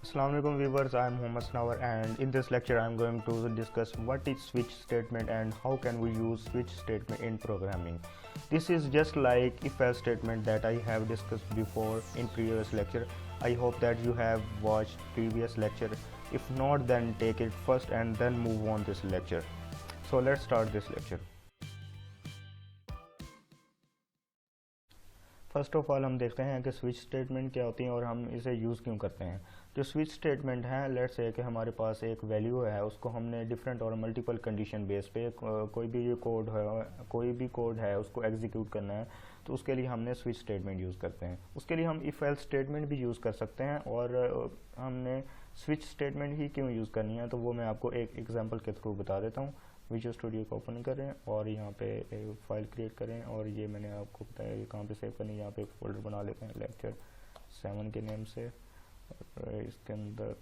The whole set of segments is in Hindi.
Assalamu alaikum viewers, I am Muhammad Snawar and in this lecture I am going to discuss what is switch statement and how can we use switch statement in programming. This is just like if-else statement that I have discussed before in previous lecture. I hope that you have watched previous lecture. If not, then take it first and then move on this lecture. So let's start this lecture. First of all हम देखते हैं कि स्विच स्टेटमेंट क्या होती है और हम इसे यूज़ क्यों करते हैं। जो स्विच स्टेटमेंट है, लेट्स से कि हमारे पास एक वैल्यू है, उसको हमने डिफरेंट और मल्टीपल कंडीशन बेस पे कोई भी कोड है उसको एग्जीक्यूट करना है, तो उसके लिए हमने स्विच स्टेटमेंट यूज़ करते हैं। उसके लिए हम इफ़ एल्स स्टेटमेंट भी यूज़ कर सकते हैं और हमने स्विच स्टेटमेंट ही क्यों यूज़ करनी है, तो वो मैं आपको एक एग्जाम्पल के थ्रू बता देता हूँ। विजुअल स्टूडियो को ओपन करें और यहाँ पे एक फाइल क्रिएट करें और ये मैंने आपको बताया ये कहाँ पे सेव करनी है। यहाँ पे एक फोल्डर बना लेते हैं लेक्चर 7 के नेम से और इसके अंदर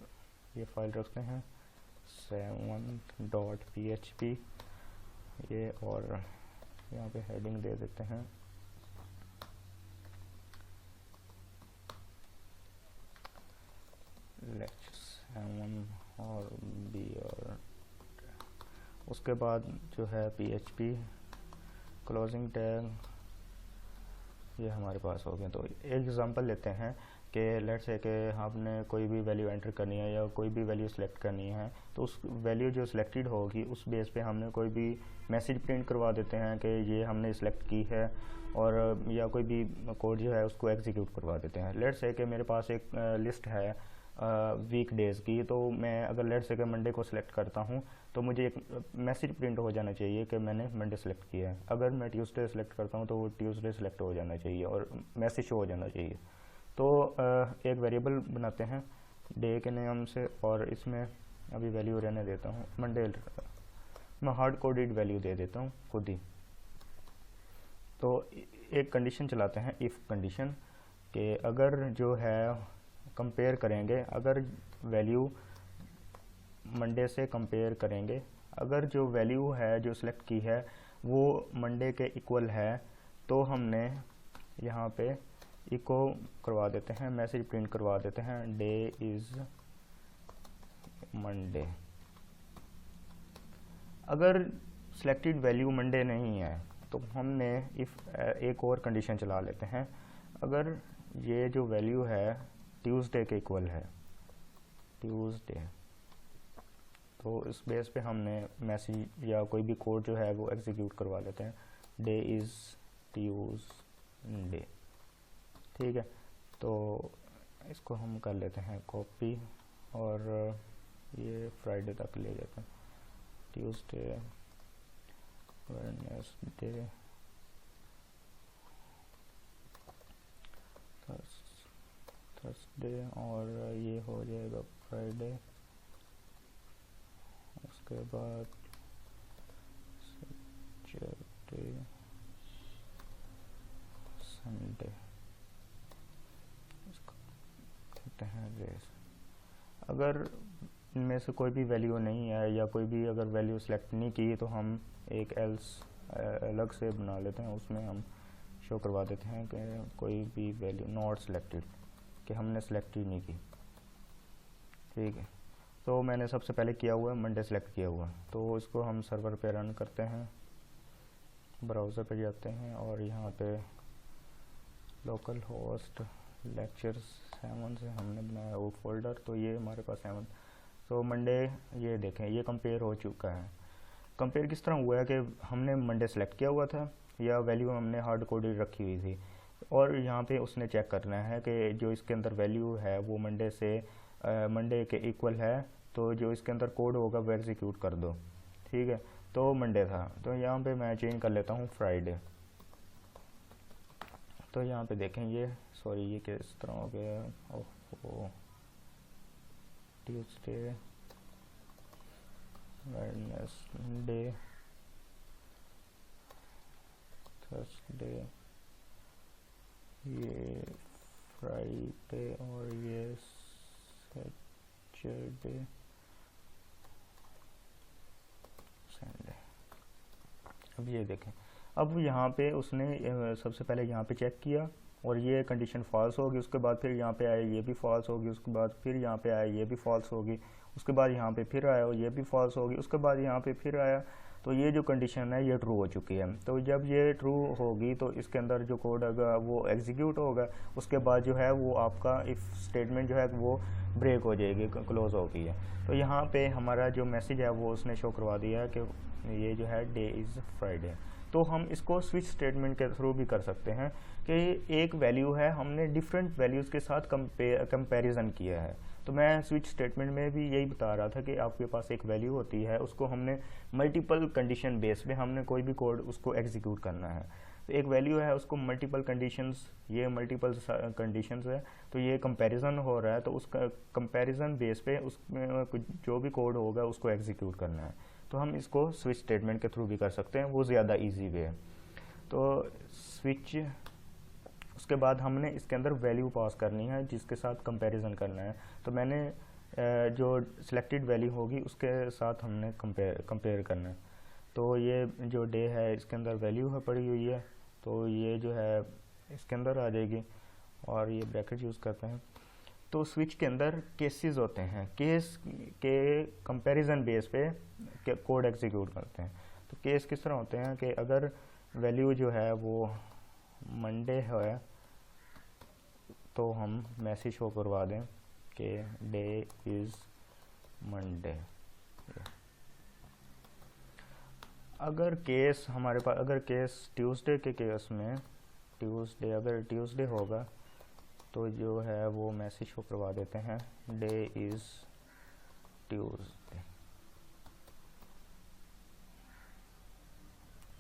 ये फाइल रखते हैं 7.php ये, और यहाँ पे हेडिंग दे देते हैं लेक्चर 7 और बी, और उसके बाद जो है PHP क्लोजिंग टैग ये हमारे पास हो गया। तो एक एग्जांपल लेते हैं कि लेट्स से कि आपने कोई भी वैल्यू एंटर करनी है या कोई भी वैल्यू सेलेक्ट करनी है, तो उस वैल्यू जो सिलेक्टेड होगी उस बेस पे हमने कोई भी मैसेज प्रिंट करवा देते हैं कि ये हमने सिलेक्ट की है, और या कोई भी कोड जो है उसको एग्जीक्यूट करवा देते हैं। लेट्स से कि मेरे पास एक लिस्ट है वीक डेज़ की, तो मैं अगर लेट्स से कि मंडे को सिलेक्ट करता हूँ तो मुझे एक मैसेज प्रिंट हो जाना चाहिए कि मैंने मंडे सेलेक्ट किया है। अगर मैं ट्यूसडे सेलेक्ट करता हूँ तो वो ट्यूसडे सेलेक्ट हो जाना चाहिए और मैसेज शो हो जाना चाहिए। तो एक वेरिएबल बनाते हैं डे के नाम से और इसमें अभी वैल्यू रहने देता हूँ मंडे, मैं हार्ड कोडेड वैल्यू दे देता हूँ खुद ही। तो एक कंडीशन चलाते हैं, इफ़ कंडीशन, कि अगर जो है कंपेयर करेंगे, अगर वैल्यू मंडे से कंपेयर करेंगे, अगर जो वैल्यू है जो सिलेक्ट की है वो मंडे के इक्वल है, तो हमने यहाँ पे इको करवा देते हैं, मैसेज प्रिंट करवा देते हैं डे इज़ मंडे। अगर सिलेक्टेड वैल्यू मंडे नहीं है तो हमने एक और कंडीशन चला लेते हैं, अगर ये जो वैल्यू है ट्यूसडे के इक्वल है, ट्यूसडे, तो इस बेस पे हमने मैसेज या कोई भी कोड जो है वो एग्जीक्यूट करवा लेते हैं डे इज़ ट्यूसडे। ठीक है, तो इसको हम कर लेते हैं कॉपी और ये फ्राइडे तक ले जाते हैं, ट्यूसडे, वेडनेसडे, थर्सडे, और ये हो जाएगा फ्राइडे, उसके बाद सैटरडे, संडे, इसको कहते हैं रेस। अगर इनमें से कोई भी वैल्यू नहीं है या कोई भी अगर वैल्यू सेलेक्ट नहीं की तो हम एक एल्स अलग से बना लेते हैं, उसमें हम शो करवा देते हैं कि कोई भी वैल्यू नॉट सिलेक्टेड, कि हमने सेलेक्ट ही नहीं की। ठीक है, तो मैंने सबसे पहले किया हुआ है मंडे सेलेक्ट किया हुआ है, तो इसको हम सर्वर पे रन करते हैं, ब्राउज़र पे जाते हैं और यहाँ पे लोकल होस्ट लेक्चर 7 से हमने बनाया वो फोल्डर, तो ये हमारे पास 7। तो मंडे ये देखें ये कंपेयर हो चुका है। कंपेयर किस तरह हुआ है कि हमने मंडे सेलेक्ट किया हुआ था या वैल्यू हमने हार्ड कोडेड रखी हुई थी, और यहाँ पे उसने चेक करना है कि जो इसके अंदर वैल्यू है वो मंडे के इक्वल है, तो जो इसके अंदर कोड होगा वो एग्जीक्यूट कर दो। ठीक है, तो मंडे था, तो यहाँ पे मैं चेंज कर लेता हूँ फ्राइडे। तो यहाँ पे देखें ये ये किस तरह हो गया, ओहो, ट्यूसडे, वेडनेसडे, थर्सडे, ये फ्राइडे और ये सैटरडे, संडे। अब ये देखें, अब यहाँ पे उसने सबसे पहले यहाँ पे चेक किया और ये कंडीशन फॉल्स होगी, उसके बाद फिर यहाँ पे आए ये भी फॉल्स होगी, उसके बाद फिर यहाँ पे आए ये भी फॉल्स होगी, उसके बाद यहाँ पे फिर आया ये भी फॉल्स होगी, उसके बाद यहाँ पे फिर आया, तो ये जो कंडीशन है ये ट्रू हो चुकी है। तो जब ये ट्रू होगी तो इसके अंदर जो कोड होगा वो एग्जीक्यूट होगा, उसके बाद जो है वो आपका इफ़ स्टेटमेंट जो है वो ब्रेक हो जाएगी, क्लोज हो गई है। तो यहाँ पे हमारा जो मैसेज है वो उसने शो करवा दिया है कि ये जो है डे इज़ फ्राइडे। तो हम इसको स्विच स्टेटमेंट के थ्रू भी कर सकते हैं कि एक वैल्यू है, हमने डिफरेंट वैल्यूज़ के साथ कंपैरिजन किया है। तो मैं स्विच स्टेटमेंट में भी यही बता रहा था कि आपके पास एक वैल्यू होती है, उसको हमने मल्टीपल कंडीशन बेस पे हमने कोई भी कोड उसको एग्जीक्यूट करना है। तो एक वैल्यू है, उसको मल्टीपल कंडीशंस, ये मल्टीपल कंडीशंस है, तो ये कंपैरिजन हो रहा है, तो उस कंपैरिजन बेस पे उसमें जो भी कोड होगा उसको एग्जीक्यूट करना है। तो हम इसको स्विच स्टेटमेंट के थ्रू भी कर सकते हैं, वो ज़्यादा इजी वे है। तो स्विच, उसके बाद हमने इसके अंदर वैल्यू पास करनी है जिसके साथ कंपैरिजन करना है। तो मैंने जो सिलेक्टेड वैल्यू होगी उसके साथ हमने कंपेयर करना है। तो ये जो डे है इसके अंदर वैल्यू है पड़ी हुई है, तो ये जो है इसके अंदर आ जाएगी, और ये ब्रैकेट यूज़ करते हैं। तो स्विच के अंदर केसेस होते हैं, केस के कंपैरिजन बेस पे कोड एग्जीक्यूट करते हैं। तो केस किस तरह होते हैं कि अगर वैल्यू जो है वो मंडे है तो हम मैसेज शो करवा दें कि डे इज़ मंडे। अगर केस हमारे पास, अगर केस ट्यूसडे के केस में ट्यूसडे, अगर ट्यूसडे होगा तो जो है वो मैसेज शो करवा देते हैं डे इज़ ट्यूसडे।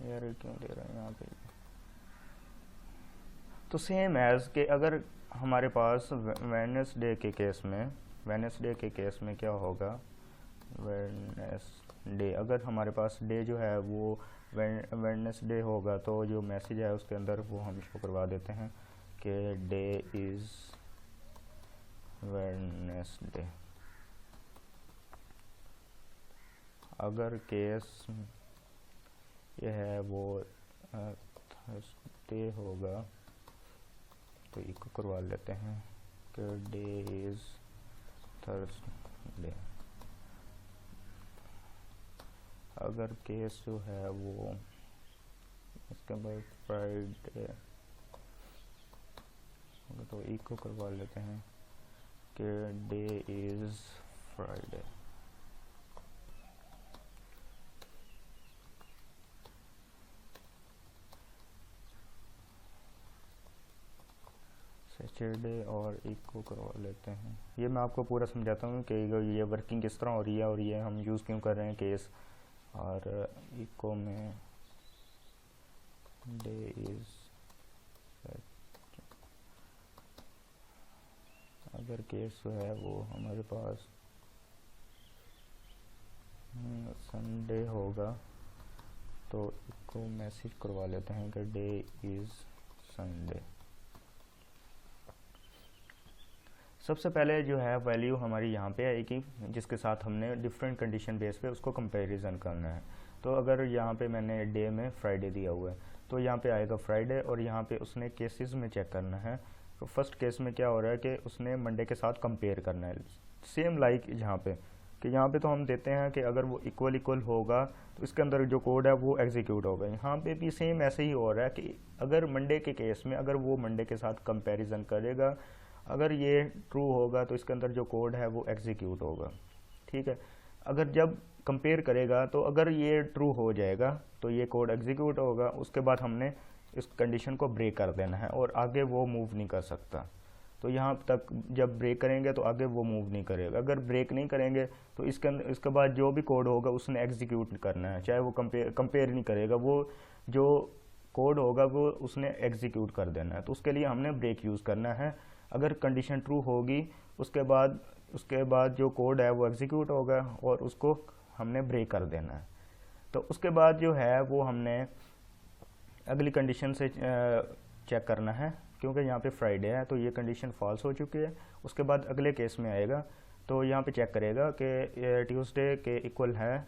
यार क्यों दे रहे हैं यहाँ पे। तो सेम एज के अगर हमारे पास वेडनेसडे के केस में क्या होगा, वेडनेसडे, अगर हमारे पास डे जो है वो वेडनेसडे होगा तो जो मैसेज है उसके अंदर वो हम शो करवा देते हैं कि डे इज़ वेडनेसडे। अगर केस ये है वो थर्सडे होगा तो इको करवा लेते हैं कि डे इज़ थर्सडे। अगर केस जो है वो इसके बाद फ्राइडे तो इको करवा लेते हैं कि डे इज़ फ्राइडे। सैटरडे और इको करवा लेते हैं। ये मैं आपको पूरा समझाता हूँ कि ये वर्किंग किस तरह हो रही है और ये हम यूज़ क्यों कर रहे हैं केस और इको में डे इज़। अगर केस जो है वो हमारे पास संडे होगा तो इको मैसेज करवा लेते हैं कि डे इज़ संडे। सबसे पहले जो है वैल्यू हमारी यहाँ पे आएगी जिसके साथ हमने डिफरेंट कंडीशन बेस पे उसको कंपैरिजन करना है। तो अगर यहाँ पे मैंने डे में फ्राइडे दिया हुआ है तो यहाँ पे आएगा फ्राइडे, और यहाँ पे उसने केसेस में चेक करना है। तो फर्स्ट केस में क्या हो रहा है कि उसने मंडे के साथ कंपेयर करना है, सेम लाइक यहाँ पे, कि यहाँ पे तो हम देते हैं कि अगर वो इक्वल होगा तो इसके अंदर जो कोड है वो एग्जीक्यूट होगा। यहाँ पे भी सेम ऐसे ही हो रहा है कि अगर मंडे के केस में अगर वो मंडे के साथ कंपेरिजन करेगा, अगर ये ट्रू होगा तो इसके अंदर जो कोड है वो एग्जीक्यूट होगा। ठीक है, अगर जब कंपेयर करेगा तो अगर ये ट्रू हो जाएगा तो ये कोड एग्जीक्यूट होगा, उसके बाद हमने इस कंडीशन को ब्रेक कर देना है और आगे वो मूव नहीं कर सकता। तो यहाँ तक जब ब्रेक करेंगे तो आगे वो मूव नहीं करेगा। अगर ब्रेक नहीं करेंगे तो इसके बाद जो भी कोड होगा उसने एग्जीक्यूट करना है, चाहे वो कंपेयर नहीं करेगा, वो जो कोड होगा वो उसने एग्जीक्यूट कर देना है। तो उसके लिए हमने ब्रेक यूज़ करना है। अगर कंडीशन ट्रू होगी उसके बाद जो कोड है वो एग्जीक्यूट होगा और उसको हमने ब्रेक कर देना है। तो उसके बाद जो है वो हमने अगली कंडीशन से चेक करना है, क्योंकि यहाँ पे फ्राइडे है तो ये कंडीशन फॉल्स हो चुकी है। उसके बाद अगले केस में आएगा तो यहाँ पे चेक करेगा कि ट्यूसडे के इक्वल है,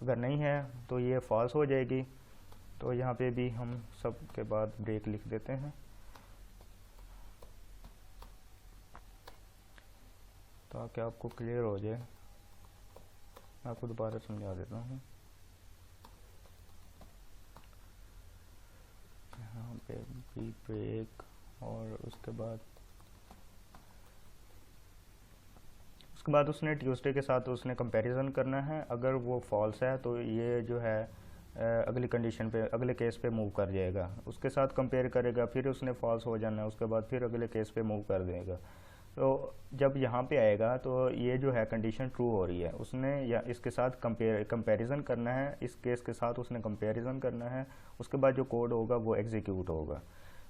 अगर नहीं है तो ये फॉल्स हो जाएगी। तो यहाँ पे भी हम सब के बाद ब्रेक लिख देते हैं। ताकि आपको क्लियर हो जाए मैं आपको दोबारा समझा देता हूँ। यहाँ पे बी ब्रेक और उसके बाद उसने ट्यूसडे के साथ उसने कंपैरिजन करना है। अगर वो फॉल्स है तो ये जो है अगली कंडीशन पे, अगले केस पे मूव कर जाएगा, उसके साथ कंपेयर करेगा, फिर उसने फॉल्स हो जाना है, उसके बाद फिर अगले केस पे मूव कर देगा। तो जब यहाँ पे आएगा तो ये जो है कंडीशन ट्रू हो रही है, उसने या इसके साथ कंपैरिजन करना है, इस केस के साथ उसने कंपैरिजन करना है, उसके बाद जो कोड होगा वो एग्जीक्यूट होगा।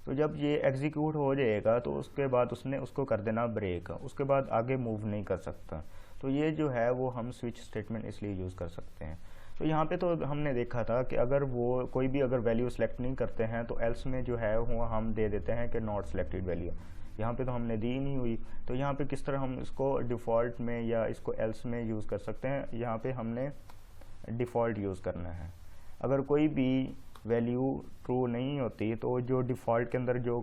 तो जब ये एग्जीक्यूट हो जाएगा तो उसके बाद उसने उसको कर देना ब्रेक, उसके बाद आगे मूव नहीं कर सकता। तो ये जो है वो हम स्विच स्टेटमेंट इसलिए यूज़ कर सकते हैं। तो यहाँ पे तो हमने देखा था कि अगर वो कोई भी अगर वैल्यू सेलेक्ट नहीं करते हैं तो एल्स में जो है वो हम दे देते हैं कि नॉट सेलेक्टेड वैल्यू। यहाँ पे तो हमने दी नहीं हुई, तो यहाँ पे किस तरह हम इसको डिफ़ॉल्ट में या इसको एल्स में यूज़ कर सकते हैं। यहाँ पे हमने डिफ़ॉल्ट यूज़ करना है। अगर कोई भी वैल्यू ट्रू नहीं होती तो जो डिफ़ॉल्ट के अंदर जो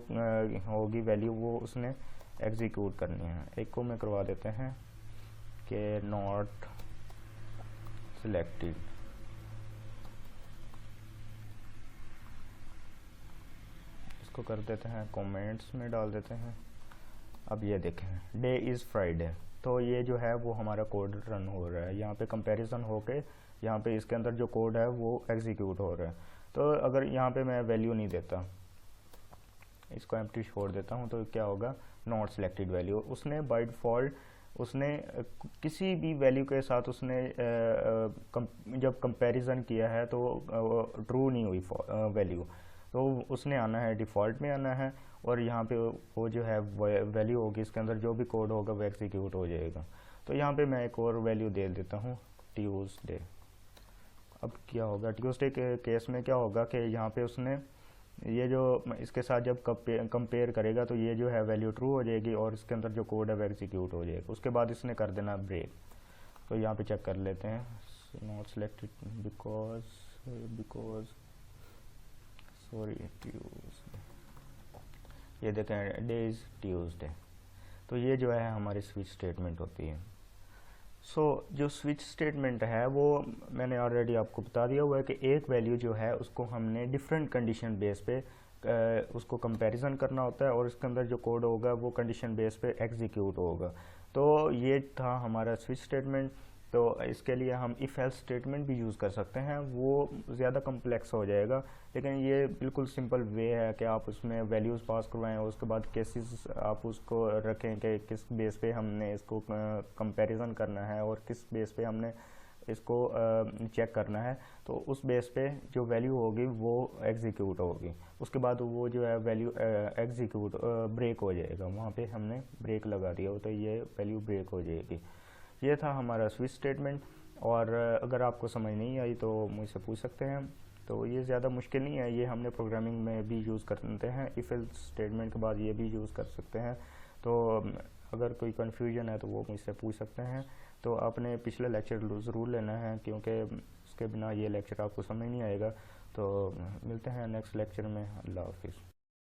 होगी वैल्यू वो उसने एग्जीक्यूट करनी है। एक को मैं करवा देते हैं कि नॉट सिलेक्टेड। इसको कर देते हैं कमेंट्स में डाल देते हैं। अब ये देखें डे इज़ फ्राइडे, तो ये जो है वो हमारा कोड रन हो रहा है। यहाँ पे कंपैरिजन होके यहाँ पे इसके अंदर जो कोड है वो एग्जीक्यूट हो रहा है। तो अगर यहाँ पे मैं वैल्यू नहीं देता, इसको एम्प्टी छोड़ देता हूँ, तो क्या होगा नॉट सिलेक्टेड वैल्यू। उसने बाय डिफ़ॉल्ट उसने किसी भी वैल्यू के साथ उसने जब कंपैरिजन किया है तो ट्रू नहीं हुई वैल्यू, तो उसने आना है डिफ़ॉल्ट में आना है, और यहाँ पे वो जो है वैल्यू होगी इसके अंदर जो भी कोड होगा वो एग्जीक्यूट हो जाएगा। तो यहाँ पे मैं एक और वैल्यू दे देता हूँ ट्यूसडे। अब क्या होगा ट्यूसडे के केस में क्या होगा कि यहाँ पे उसने ये जो इसके साथ जब कंपेयर करेगा तो ये जो है वैल्यू ट्रू हो जाएगी और इसके अंदर जो कोड है वो एग्जीक्यूट हो जाएगा। उसके बाद इसने कर देना ब्रेक। तो यहाँ पे चेक कर लेते हैं not selected because sorry Tuesday, ये देखें डे इज़ ट्यूसडे। तो ये जो है हमारी स्विच स्टेटमेंट होती है। जो स्विच स्टेटमेंट है वो मैंने ऑलरेडी आपको बता दिया हुआ है कि एक वैल्यू जो है उसको हमने डिफरेंट कंडीशन बेस पे उसको कंपैरिजन करना होता है और इसके अंदर जो कोड होगा वो कंडीशन बेस पे एग्जीक्यूट होगा। तो ये था हमारा स्विच स्टेटमेंट। तो इसके लिए हम इफ़ एल्स स्टेटमेंट भी यूज़ कर सकते हैं, वो ज़्यादा कम्प्लेक्स हो जाएगा, लेकिन ये बिल्कुल सिंपल वे है कि आप उसमें वैल्यूज़ पास करवाएं और उसके बाद केसेस आप उसको रखें कि किस बेस पे हमने इसको कंपैरिजन करना है और किस बेस पे हमने इसको चेक करना है। तो उस बेस पे जो वैल्यू होगी वो एग्जीक्यूट होगी, उसके बाद वो जो है वैल्यू एग्जीक्यूट ब्रेक हो जाएगा। वहाँ पे हमने ब्रेक लगा दिया हो तो ये वैल्यू ब्रेक हो जाएगी। ये था हमारा स्विच स्टेटमेंट। और अगर आपको समझ नहीं आई तो मुझसे पूछ सकते हैं। तो ये ज़्यादा मुश्किल नहीं है, ये हमने प्रोग्रामिंग में भी यूज़ करते हैं। इफ़ एल्स स्टेटमेंट के बाद ये भी यूज़ कर सकते हैं। तो अगर कोई कन्फ्यूजन है तो वो मुझसे पूछ सकते हैं। तो आपने पिछला लेक्चर ज़रूर लेना है, क्योंकि उसके बिना ये लेक्चर आपको समझ नहीं आएगा। तो मिलते हैं नेक्स्ट लेक्चर में। अल्लाह हाफिज़।